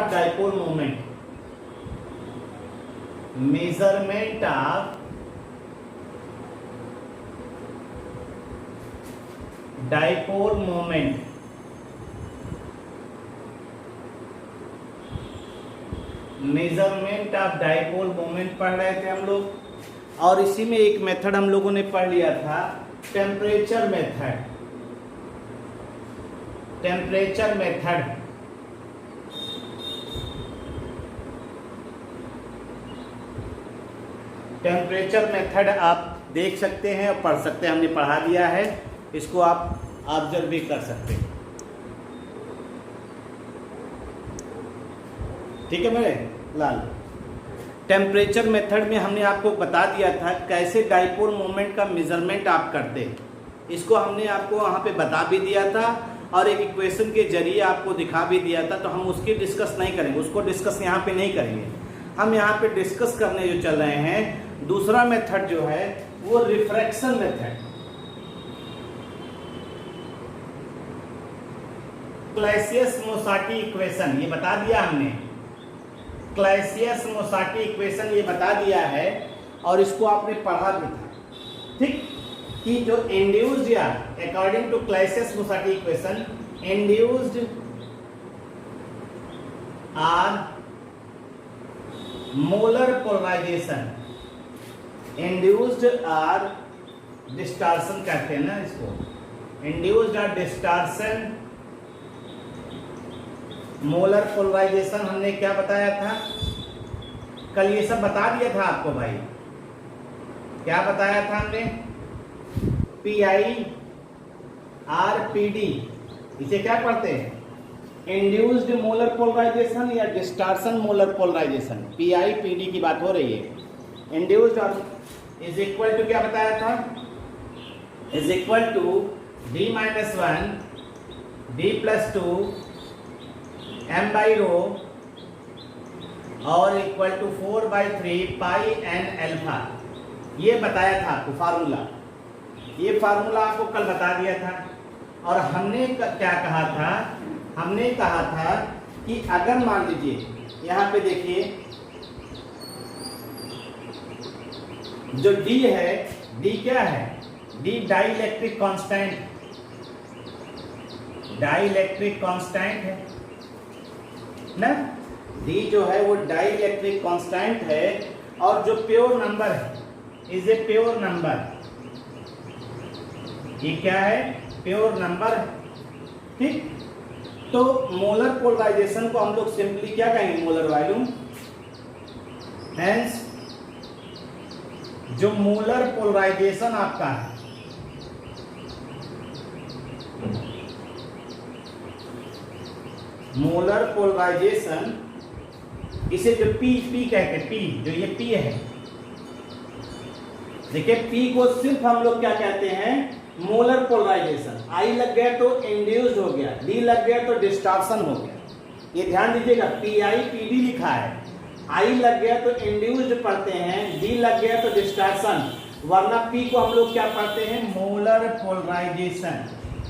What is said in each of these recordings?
Of dipole moment, measurement of dipole moment, measurement of dipole moment पढ़ रहे थे हम लोग। और इसी में एक मेथड हम लोगों ने पढ़ लिया था, temperature method. Temperature method temperature method आप देख सकते हैं और पढ़ सकते हैं, हमने पढ़ा दिया है, इसको आप ऑब्जर्व भी कर सकते हैं। ठीक है मेरे लाल। टेम्परेचर मेथड में हमने आपको बता दिया था कैसे डाइपोल मोमेंट का मेजरमेंट आप करते हैं, इसको हमने आपको वहाँ पे बता भी दिया था और एक इक्वेशन के जरिए आपको दिखा भी दिया था। तो हम उसकी डिस्कस नहीं करेंगे, उसको डिस्कस यहाँ पे नहीं करेंगे। हम यहाँ पे डिस्कस करने जो चल रहे हैं दूसरा मेथड जो है वो रिफ्रैक्शन मेथड, क्लैसियस-मोसाटी इक्वेशन, ये बता दिया हमने। क्लैसियस-मोसाटी इक्वेशन ये बता दिया है और इसको आपने पढ़ा भी था, ठीक, कि जो इंड्यूस्ड या according to Clausius Mosotti equation, induced or molar polarization, induced or distortion कहते हैं ना इसको, induced or distortion molar polarization. हमने क्या बताया था कल, ये सब बता दिया था आपको भाई। क्या बताया था हमने, पीआई आर पीडी, इसे क्या पढ़ते हैं, इंड्यूस्ड मोलर पोलराइजेशन या distortion molar polarization. PI PD की बात हो रही है। इंड्यूस्ड और इज इक्वल टू क्या बताया था, is equal to d-1 d+2 m by rho और equal to 4/3 pi n alpha. ये बताया था आपको फार्मूला, ये फार्मूला आपको कल बता दिया था। और हमने क्या कहा था, हमने कहा था कि अगर मान लीजिए यहाँ पे देखिए जो D है, D क्या है, D dielectric constant, dielectric constant है ना, D जो है वो डाइलेक्ट्रिक कांस्टेंट है और जो प्योर नंबर है इज ए प्योर नंबर, ये क्या है, प्योर नंबर है, ठीक। तो मोलर पोलराइजेशन को हम लोग सिंपली क्या कहेंगे, मोलर वॉल्यूम। हेंस जो मोलर पोलराइजेशन आपका है, मोलर पोलराइजेशन, इसे जो पी कहते हैं, पी जो ये पी है, देखिए पी को सिर्फ हम लोग क्या कहते हैं, मोलर पोलराइजेशन। आई लग गया तो इंड्यूस्ड हो गया, डी लग गया तो डिस्टॉर्शन हो गया। ये ध्यान दीजिएगा, पी आई पी डी लिखा है, आई लग गया तो इंड्यूस्ड पढ़ते हैं, डी लग गया तो डिस्टॉर्शन, वरना पी को हम लोग क्या पढ़ते हैं, मोलर पोलराइजेशन।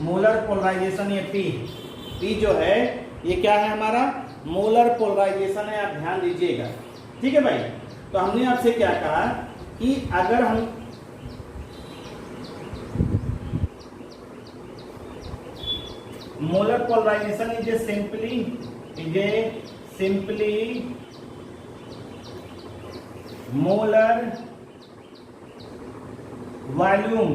मोलर पोलराइजेशन ये पी जो है ये क्या है हमारा, मोलर पोलराइजेशन है, आप ध्यान दीजिएगा, ठीक है भाई। तो हमने आपसे क्या कहा कि अगर हम molar polarization is a simply molar volume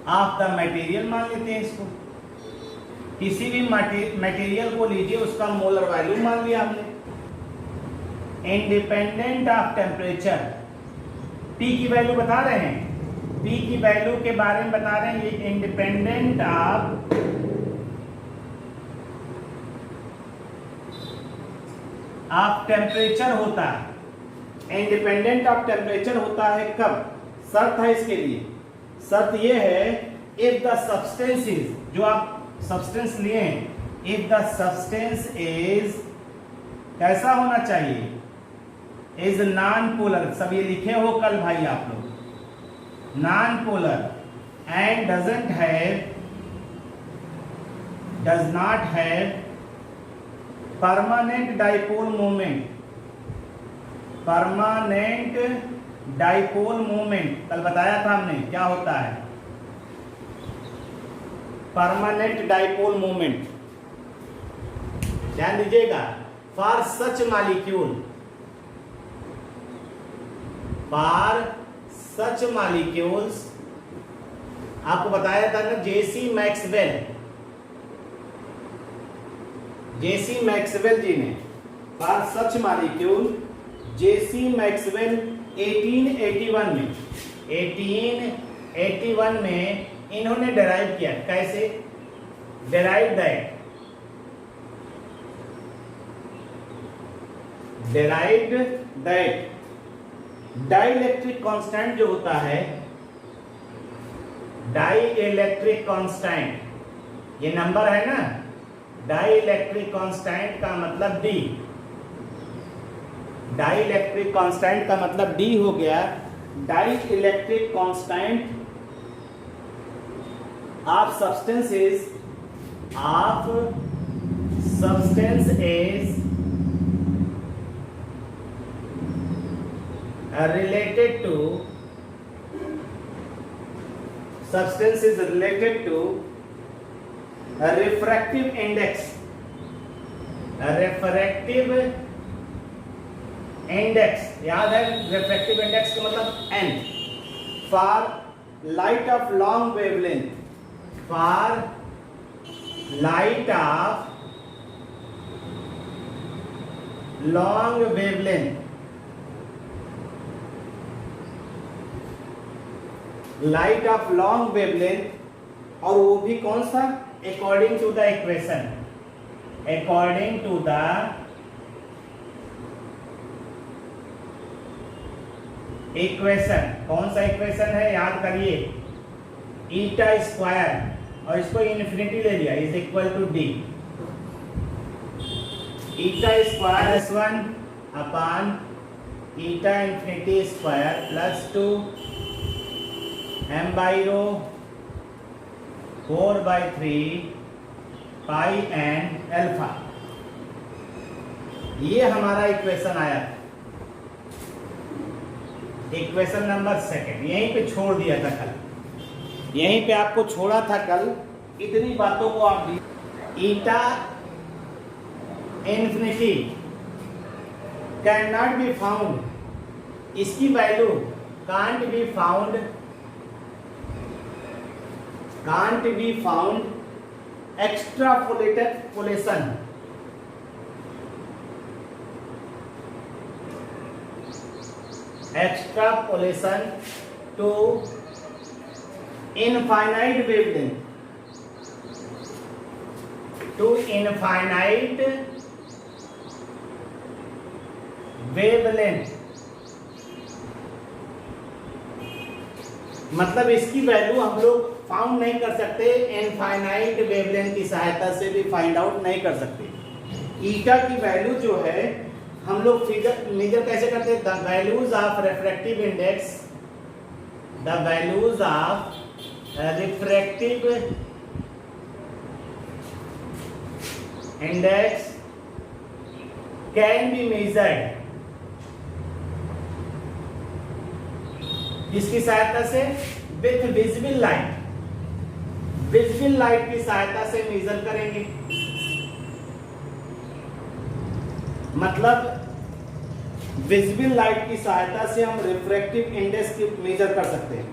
of the material, मान लेते हैं इसको, किसी भी मटेरियल को लीजिए उसका मोलर वॉल्यूम मान लिया हमने, इंडिपेंडेंट ऑफ टेम्परेचर। T की वैल्यू बता रहे हैं, T की वैल्यू के बारे में बता रहे हैं, ये इंडिपेंडेंट ऑफ टेम्परेचर होता है। इंडिपेंडेंट ऑफ टेम्परेचर होता है कब, शर्त है इसके लिए, शर्त ये है इफ द सब्सटेंस इज, जो आप सब्सटेंस लिए हैं, इफ द सब्सटेंस इज कैसा होना चाहिए, इज नॉन पोलर, सब ये लिखे हो कल भाई आप लोग, non polar and doesn't have, does not have permanent dipole moment, permanent dipole moment कल बताया था हमने क्या होता है, परमानेंट डाइपोल मोमेंट। ध्यान दीजिएगा, for such molecule, for such molecules, आपको बताया था ना जेसी मैक्सवेल, जेसी मैक्सवेल जी ने for such molecule, J C Maxwell 1881 में, 1881 में इन्होंने डेराइव किया। कैसे derive that, derived that dielectric constant जो होता है, डाइलेक्ट्रिक कांस्टेंट, ये नंबर है ना, डाइलेक्ट्रिक कांस्टेंट का मतलब डी, डाइलेक्ट्रिक कांस्टेंट का मतलब डी हो गया। Dielectric constant of substance is, of substance is related to, substance is related to a refractive index, a refractive index, याद है refractive index का मतलब n, for light of long wavelength, for light of long wavelength, light of long wavelength, और वो भी कौन सा, according to the equation, according to the equation. कौन सा इक्वेशन है याद करिए, ईटा स्क्वायर, और इसको इन्फिनिटी ले लिया, is equal to D, eta square S1 upon eta infinity square plus 2 m by rho 4/3 pi n alpha. ये हमारा इक्वेशन आया, इक्वेशन नंबर सेकंड। यहीं पे छोड़ दिया था कल, यहीं पे आपको छोड़ा था कल, इतनी बातों को आप eta infinity can not be found, इसकी value can't be found, can't be found extrapolation, extrapolation to infinite wavelength, to infinite wavelength, मतलब इसकी वैल्यू हम लोग फाउंड नहीं कर सकते, इनफाइनाइट वेवलेंथ की सहायता से भी फाइंड आउट नहीं कर सकते। ईटा की वैल्यू जो है हम लोग फिगर मेजर कैसे करते हैं, the values of refractive index, the values of refractive index can be measured, किसकी सहायता से, with visible light, visible light की सहायता से मेजर करेंगे। मतलब विजिबल लाइट की सहायता से हम रिफ्रैक्टिव इंडेक्स की मेजर कर सकते हैं।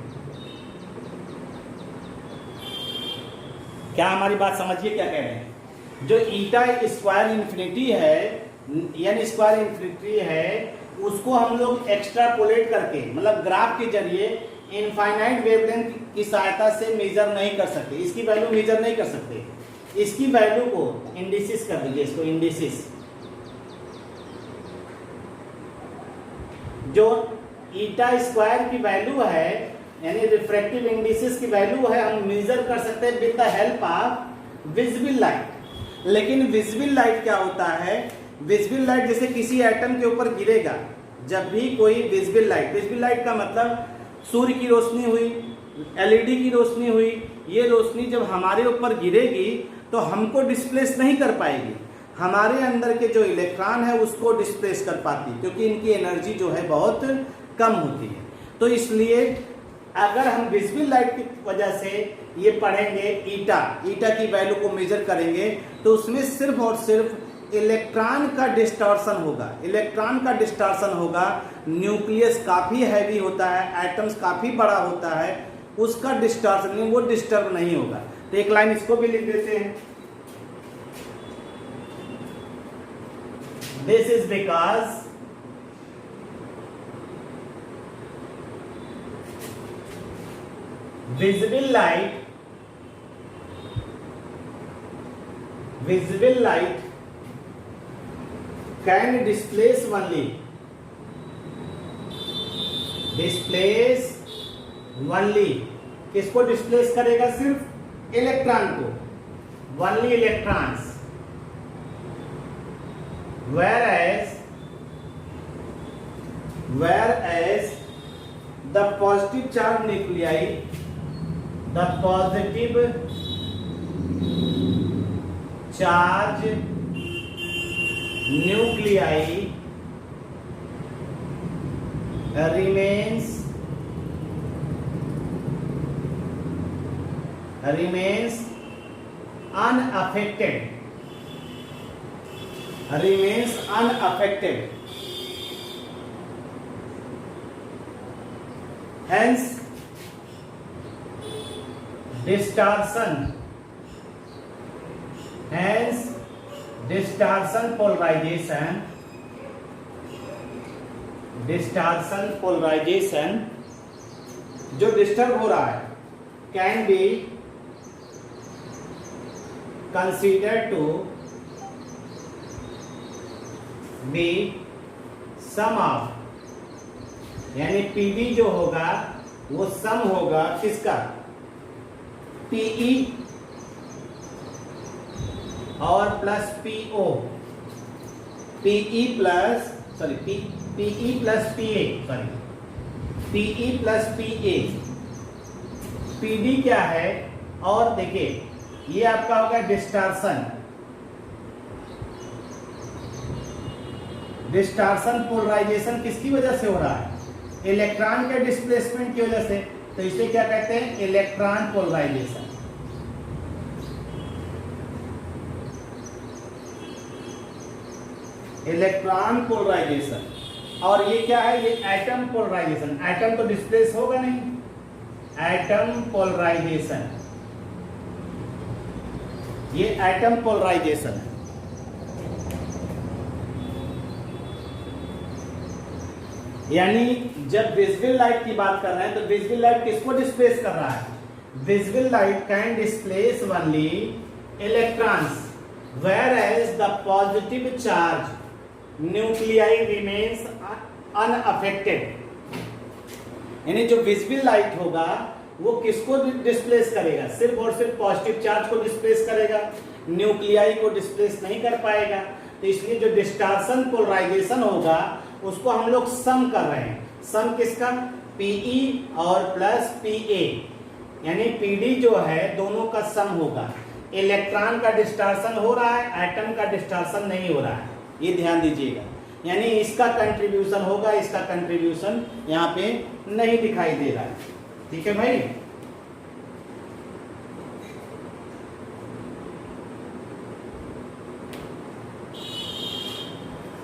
क्या हमारी बात समझिए क्या कह रहे हैं, जो ईटा स्क्वायर इन्फिनिटी है, यानी स्क्वायर इन्फिनिटी है, उसको हम लोग एक्स्ट्रापोलेट करके, मतलब ग्राफ के जरिए इनफाइनाइट वेवलेंथ की सहायता से मेजर नहीं कर सकते, इसकी वैल्यू मेजर नहीं कर सकते। इसकी वैल्यू को इंडिसिस कर दीजिए, इसको इंडिसिस, जो ईटा स्क्वायर की वैल्यू है, यानी रिफ्रैक्टिव इंडिसिस की वैल्यू है, हम मेजर कर सकते हैं with the help of visible light. लेकिन विजिबल लाइट क्या होता है, विजिबल लाइट जैसे किसी एटम के ऊपर गिरेगा, जब भी कोई विजिबल लाइट का मतलब सूर्य की रोशनी हुई, एलईडी की रोशनी हुई, ये रोशनी जब हमारे ऊपर गिरेगी तो हमको डिस्प्लेस नहीं कर पाएगी। हमारे अंदर के जो इलेक्ट्रॉन है उसको डिस्प्लेस कर पाती, क्योंकि इनकी एनर्जी जो है बहुत कम होती है। तो इसलिए अगर हम विजिबल लाइट की वजह से ये पढ़ेंगे ईटा की वैल्यू को मेजर करेंगे, तो उसमें सिर्फ और सिर्फ इलेक्ट्रॉन का डिस्टॉर्शन होगा। न्यूक्लियस काफी हैवी होता है, एटम्स काफी बड़ा होता है, उसका डिस्टॉर्शन वो डिस्टर्ब नहीं होगा। तो एक लाइन इसको भी लिख देते हैं, this is because visible light can displace only किसको डिस्प्लेस करेगा? सिर्फ इलेक्ट्रॉन को, only electrons, whereas the positive charge nuclei, the positive charge nuclei remains unaffected. Hence distortion polarization जो डिस्टर्ब हो रहा है can be considered to be sum of, यानी PV जो होगा वो सम होगा किसका? पीई और प्लस पीओ, पीई प्लस पीए। पीडी क्या है? और देखिए ये आपका होगा डिस्टॉर्शन पोलराइजेशन किसकी वजह से हो रहा है? इलेक्ट्रॉन के डिस्प्लेसमेंट की वजह से। तो इसे क्या कहते हैं? Electron polarization. और ये क्या है? ये एटम पोलराइजेशन। एटम तो डिस्प्लेस होगा नहीं, एटम पोलराइजेशन, ये एटम पोलराइजेशन है। यानी जब विजिबल लाइट की बात कर रहे हैं तो विजिबल लाइट किसको डिस्प्लेस कर रहा है? Visible light can displace only electrons, whereas the positive charge nuclei remains unaffected. यानी जो विजिबल लाइट होगा वो किसको डिस्प्लेस करेगा? सिर्फ और सिर्फ पॉजिटिव चार्ज को डिस्प्लेस करेगा, न्यूक्लियाई को डिस्प्लेस नहीं कर पाएगा। तो इसलिए जो डिस्टॉर्शन पोलराइजेशन होगा उसको हम लोग सम कर रहे हैं। सम किसका? पीई और प्लस पीए, यानी पीडी जो है दोनों का सम होगा। इलेक्ट्रॉन का डिस्टॉर्शन हो रहा है, एटम का डिस्टॉर्शन नहीं हो रहा है, ये ध्यान दीजिएगा। यानी इसका कंट्रीब्यूशन होगा, इसका कंट्रीब्यूशन यहाँ पे नहीं दिखाई दे रहा है। ठीक है भाई।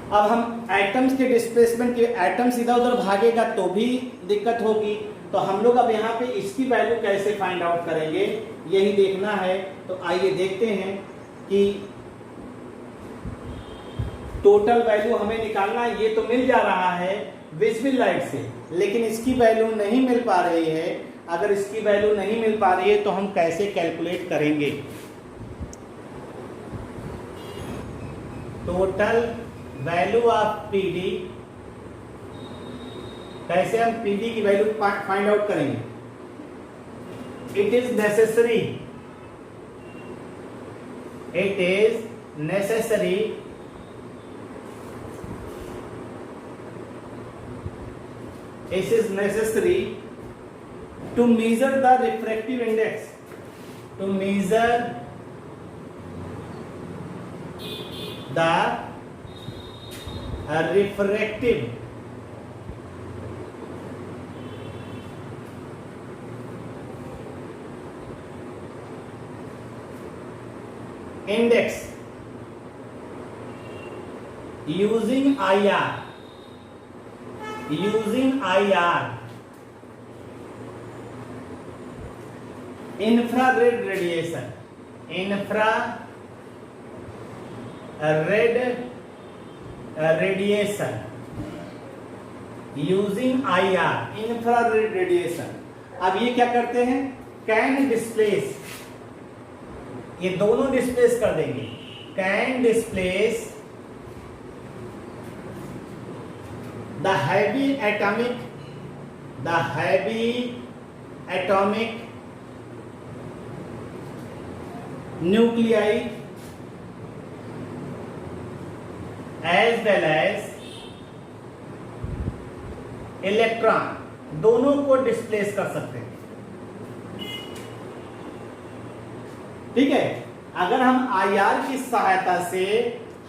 अब हम एटम्स के डिस्प्लेसमेंट के, एटम्स इधर उधर भागेगा तो भी दिक्कत होगी। तो हम लोग अब यहाँ पे इसकी वैल्यू कैसे फाइंड आउट करेंगे, यही देखना है। तो आइए देखते हैं कि टोटल वैल्यू हमें निकालना है। ये तो मिल जा रहा है विजिबल लाइट से, लेकिन इसकी वैल्यू नहीं मिल पा रही है। अगर इसकी वैल्यू नहीं मिल पा रही है तो हम कैसे कैलकुलेट करेंगे? टोटल वैल्यू ऑफ पीडी, कैसे हम पीडी की वैल्यू फाइंड आउट करेंगे? It is necessary to measure the refractive index, to measure the refractive index using IR infrared radiation using IR infrared radiation। अब ये क्या करते हैं, कैन डिस्प्लेस, ये दोनों डिस्प्लेस कर देंगे, can displace the heavy atomic nuclei as well as electron, दोनों को डिस्प्लेस कर सकते हैं। ठीक है, अगर हम आईआर की सहायता से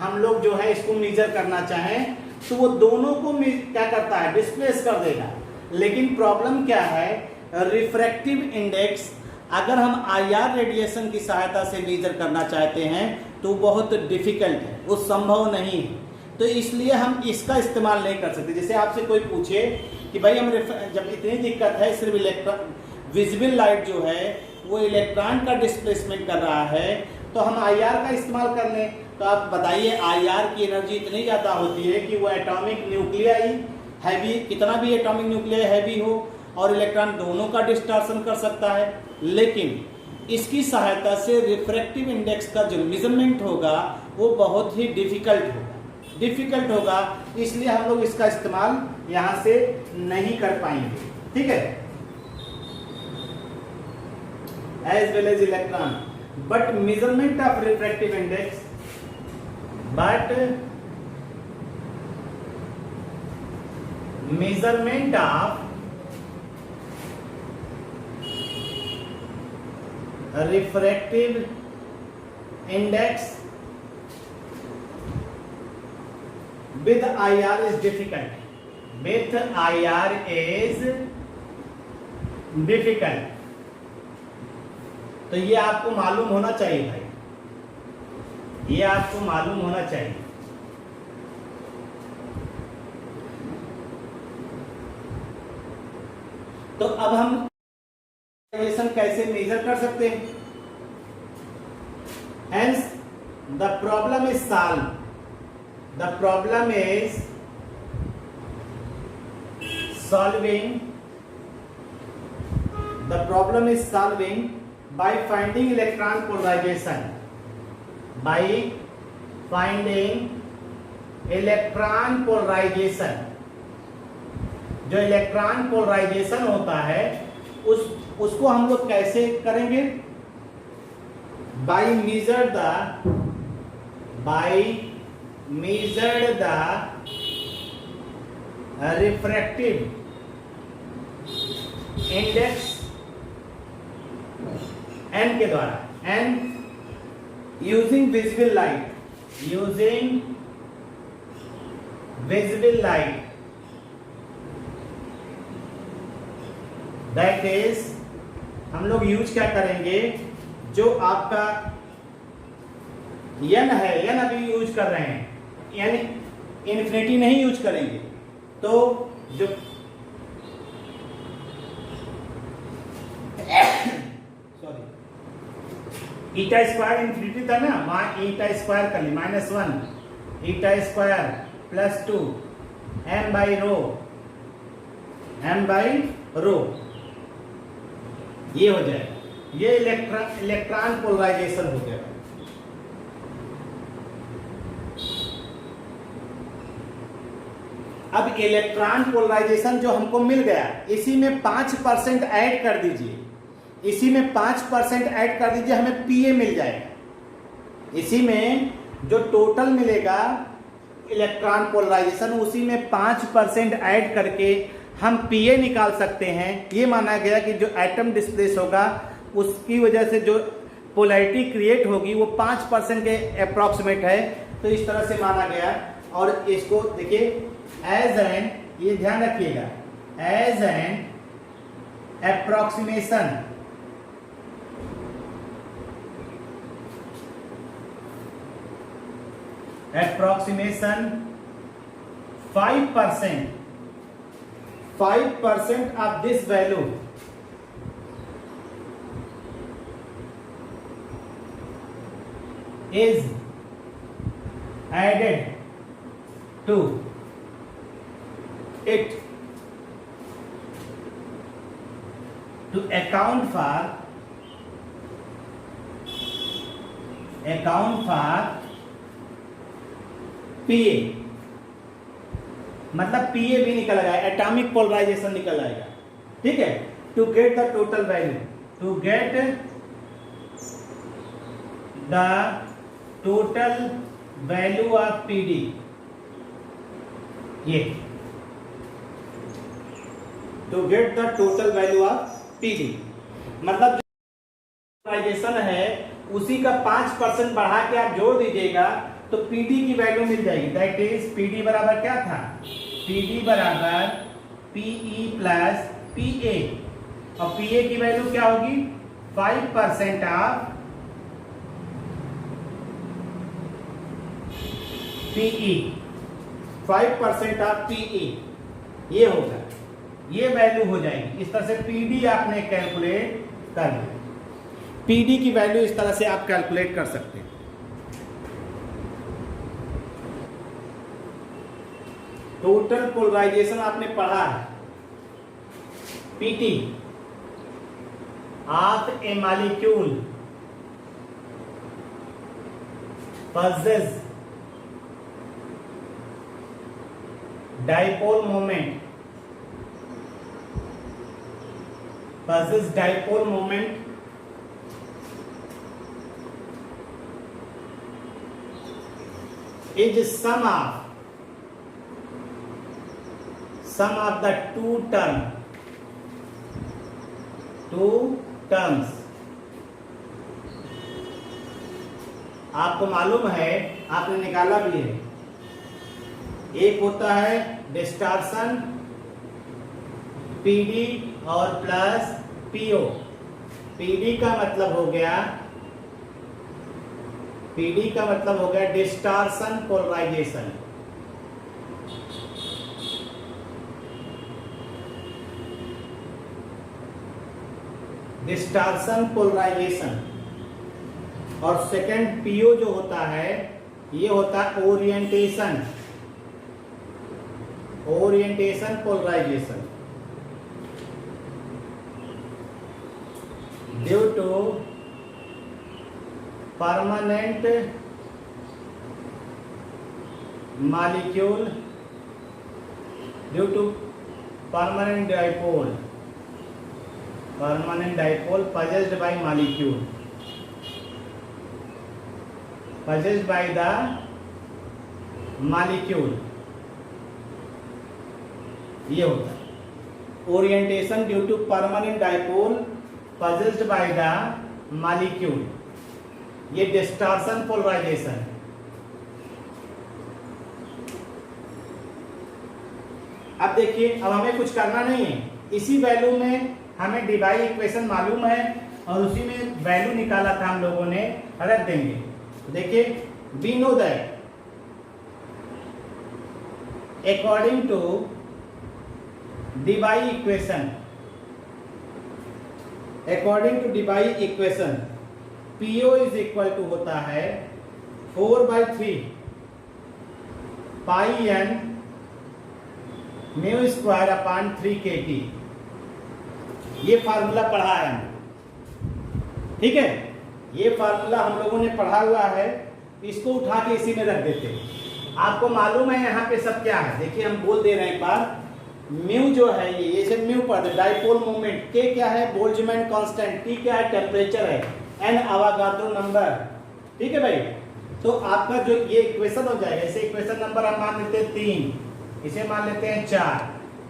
हम लोग जो है इसको मेजर करना चाहें तो वो दोनों को क्या करता है, डिस्प्लेस कर देगा। लेकिन प्रॉब्लम क्या है, रिफ्रैक्टिव इंडेक्स अगर हम आईआर रेडिएशन की सहायता से मेजर करना चाहते हैं तो बहुत डिफिकल्ट है, वो संभव नहीं है। तो इसलिए हम इसका इस्तेमाल नहीं कर सकते। जैसे आपसे कोई पूछे कि भाई हम जब इतनी दिक्कत है, सिर्फ इलेक्ट्रॉन विजिबल लाइट जो है वो इलेक्ट्रॉन का डिस्प्लेसमेंट कर रहा है, तो हम आईआर का इस्तेमाल कर लें। तो आप बताइए, आईआर की एनर्जी इतनी ज़्यादा होती है कि वो एटॉमिक न्यूक्लियाई हैवी, कितना भी एटॉमिक न्यूक्लियाई हैवी हो और इलेक्ट्रॉन दोनों का डिस्टॉर्शन कर सकता है। लेकिन इसकी सहायता से रिफ्रैक्टिव इंडेक्स का जो मेजरमेंट होगा वो बहुत ही डिफिकल्ट होगा, इसलिए हम लोग इसका इस्तेमाल यहाँ से नहीं कर पाएंगे। ठीक है, as well as electron, but measurement of refractive index measurement of refractive index with IR is difficult, तो ये आपको मालूम होना चाहिए भाई, ये आपको मालूम होना चाहिए। तो अब हम रेडिएशन कैसे मेजर कर सकते हैं, hence the problem is solve, the problem is solving, the problem is solving by finding electron polarization, by finding electron polarization। जो इलेक्ट्रॉन पोलराइजेशन होता है उसको हम लोग कैसे करेंगे, by measured the refractive index n के द्वारा, n using visible light, that is हम लोग यूज क्या करेंगे, जो आपका n है, n अभी यूज कर रहे हैं, n इन्फिनिटी नहीं यूज करेंगे। तो जो ईटा स्क्वायर इन्फिनिटी था ना, वहां ईटा स्क्वायर कर ली, -1 ईटा स्क्वायर +2 m बाई रो, ये हो जाएगा, ये इलेक्ट्रॉन पोलराइजेशन हो गया। अब इलेक्ट्रॉन पोलराइजेशन जो हमको मिल गया, इसी में 5% ऐड कर दीजिए, इसी में 5% ऐड कर दीजिए, हमें पीए मिल जाएगा। इसी में जो टोटल मिलेगा इलेक्ट्रॉन पोलराइजेशन, उसी में 5% ऐड करके हम पीए निकाल सकते हैं। ये माना गया कि जो एटम डिस्प्लेस होगा उसकी वजह से जो पोलैरिटी क्रिएट होगी वो 5% के अप्रॉक्सीमेट है, तो इस तरह से माना गया। और इसको देखिए एज एन, ये ध्यान रखिएगा, as an approximation, approximation 5% of this value is added to it to account for पीए, मतलब पीए भी निकल आएगा, एटॉमिक पोलराइजेशन निकल आएगा। ठीक है, to get the total value, to get the total value of PD, ये to get the total value of PD, मतलब जो पोलराइजेशन है उसी का 5% बढ़ा के आप जोड़ दीजिएगा तो पीडी की वैल्यू मिल जाएगी। दैट इज पीडी बराबर क्या था, पीडी बराबर पीई प्लस पीए, और पीए की वैल्यू क्या होगी 5% ऑफ पीई, 5% ऑफ पीई, ये होगा, ये वैल्यू हो जाएगी। इस तरह से पीडी आपने कैलकुलेट कर लिया, पीडी की वैल्यू इस तरह से आप कैलकुलेट कर सकते हैं। टोटल पोलराइजेशन आपने पढ़ा है, PT of A molecule possess dipole moment, possess dipole moment is sum of the two terms। आपको मालूम है, आपने निकाला भी है, एक होता है डिस्टॉर्शन पीडी और प्लस पीओ। पीडी का मतलब हो गया डिस्टॉर्शन पोलराइजेशन, डिस्टॉर्शन पोलराइजेशन, और सेकंड पीओ जो होता है ये होता है orientation polarization. Due to permanent molecule, due to permanent dipole possessed by molecule, possessed by the molecule, ये होता है orientation due to permanent dipole possessed by the molecule, ये डिस्टॉर्शन पोलराइजेशन। अब देखिए, अब हमें कुछ करना नहीं है, इसी वैल्यू में हमें डिवाई इक्वेशन मालूम है और उसी में वैल्यू निकाला था हम लोगों ने, रख देंगे। देखिए, we know that according to Debye equation PO is equal to होता है 4/3 pi N mu square upon 3 kT। ये फार्मूला पढ़ा है हमने, ठीक है, ये फार्मूला हम लोगों ने पढ़ा हुआ है, इसको उठा के इसी में रख देते हैं। आपको मालूम है यहाँ पे सब क्या है, देखिए हम बोल दे रहे हैं एक बार, म्यू जो है ये सब म्यू पढ़ते, डाइपोल मोमेंट, के क्या है बोल्ट्जमैन कांस्टेंट, टी क्या है टेम्परेचर है, एन अवागाद्रो नंबर, ठीक है भाई। तो आपका जो ये इक्वेशन हो जाएगा, इसे इक्वेशन नंबर आप मान लेते हैं 3, इसे मान लेते हैं 4,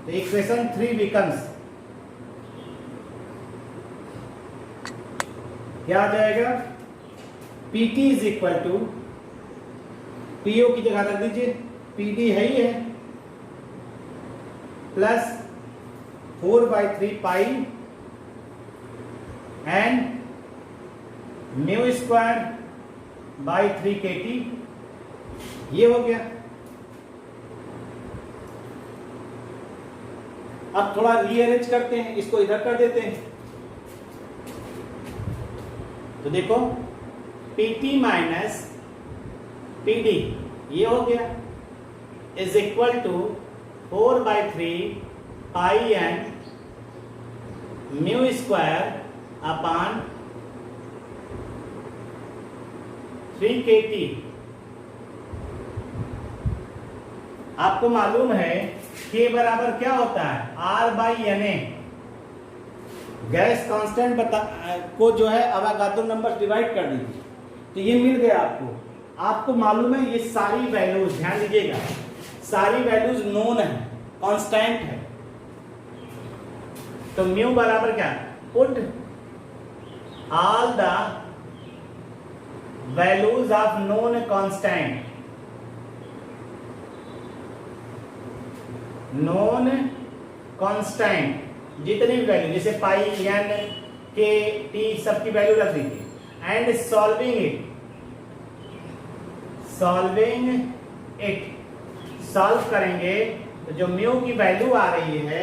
तो इक्वेशन 3 बिकम्स क्या आ जाएगा, PT is equal to PO की जगह रख दीजिए, पीडी है ही है, plus 4/3 pi and mu square by 3 kT, ये हो गया। अब थोड़ा रीअरेंज करते हैं, इसको इधर कर देते हैं। तो देखो PT माइनस PD ये हो गया is equal to 4/3 pi N mu square upon 3 kT। आपको मालूम है K बराबर क्या होता है, R/Na। गैस कांस्टेंट को जो है अवागाद्रो नंबर डिवाइड कर दीजिए, तो ये मिल गया आपको। आपको मालूम है ये सारी वैल्यूज, ध्यान दीजिएगा, सारी वैल्यूज नोन है, कांस्टेंट है। तो म्यू बराबर क्या, put all the values of known constant, known constant जितनी भी वैल्यू, जैसे पाई एन के टी सबकी वैल्यू रख दीजिए एंड सॉल्विंग इट सॉल्व करेंगे तो जो म्यू की वैल्यू आ रही है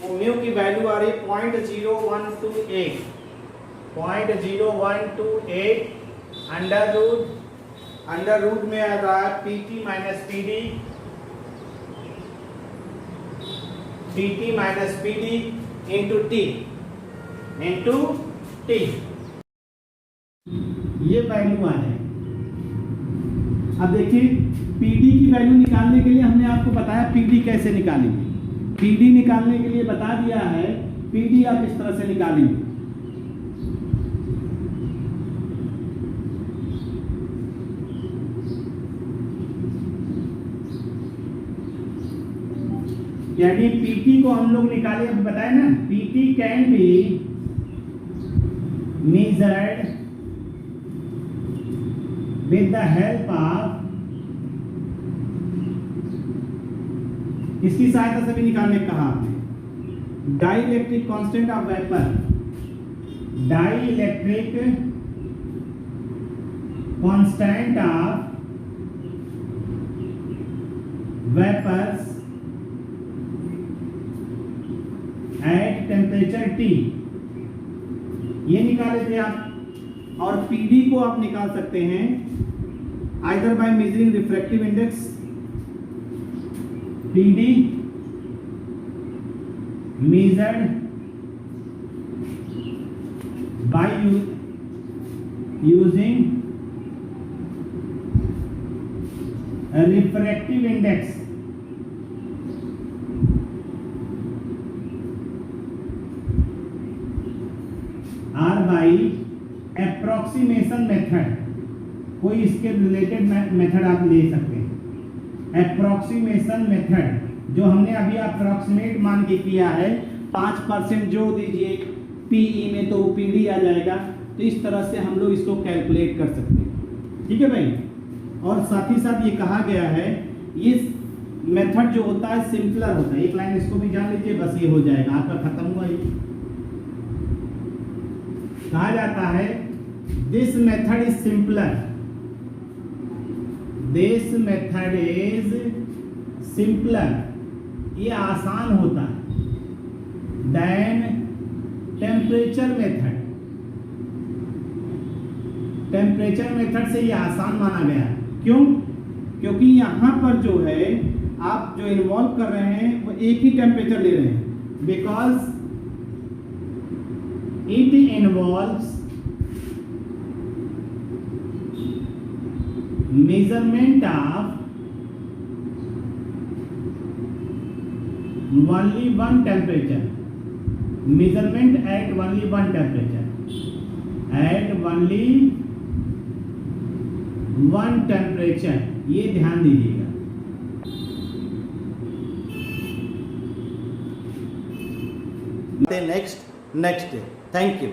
वो म्यू की वैल्यू आ रही है 0.0128 अंडर रूट में आ रहा है PT minus PD into T. ये वैल्यू आ है। अब देखिए PD की वैल्यू निकालने के लिए हमने आपको बताया PD कैसे निकालेंगे। PD निकालने के लिए बता दिया है, PD आप इस तरह से निकालेंगे। यानी PT को हम लोग निकाले, अभी बताए ना, PT can be measured with the help of, इसकी सहायता से भी निकालने कहा आपने, dielectric constant of vapour, dielectric constant of vapours at temperature T, ये निकाले थे आप। और PD को आप निकाल सकते हैं either by measuring refractive index, PD measured by using a refractive index, or by approximation method, कोई इसके रिलेटेड मेथड आप ले सकते हैं। अप्रोक्सीमेशन मेथड जो हमने अभी अप्रोक्सीमेट मान के किया है, 5% जोड़ दीजिए PE में तो PD आ जाएगा। तो इस तरह से हम लोग इसको कैलकुलेट कर सकते हैं, ठीक है भाई। और साथ ही साथ ये कहा गया है, ये मेथड जो होता है सिंपलर होता है। एक लाइन इसको भी जान लीजिए, बस ये हो जाएगा आपका, खत्म हुआ। ये कहा जाता है this method is simpler, this method is simpler, ये आसान होता है then temperature method. Temperature method से ये आसान माना गया है। क्यों? क्योंकि यहां पर जो है आप जो इन्वॉल्व कर रहे हैं वो एक ही टेम्परेचर ले रहे हैं, because it involves measurement of only one temperature, measurement at only one temperature, at only one temperature, ये ध्यान दीजिएगा। Next day. Thank you.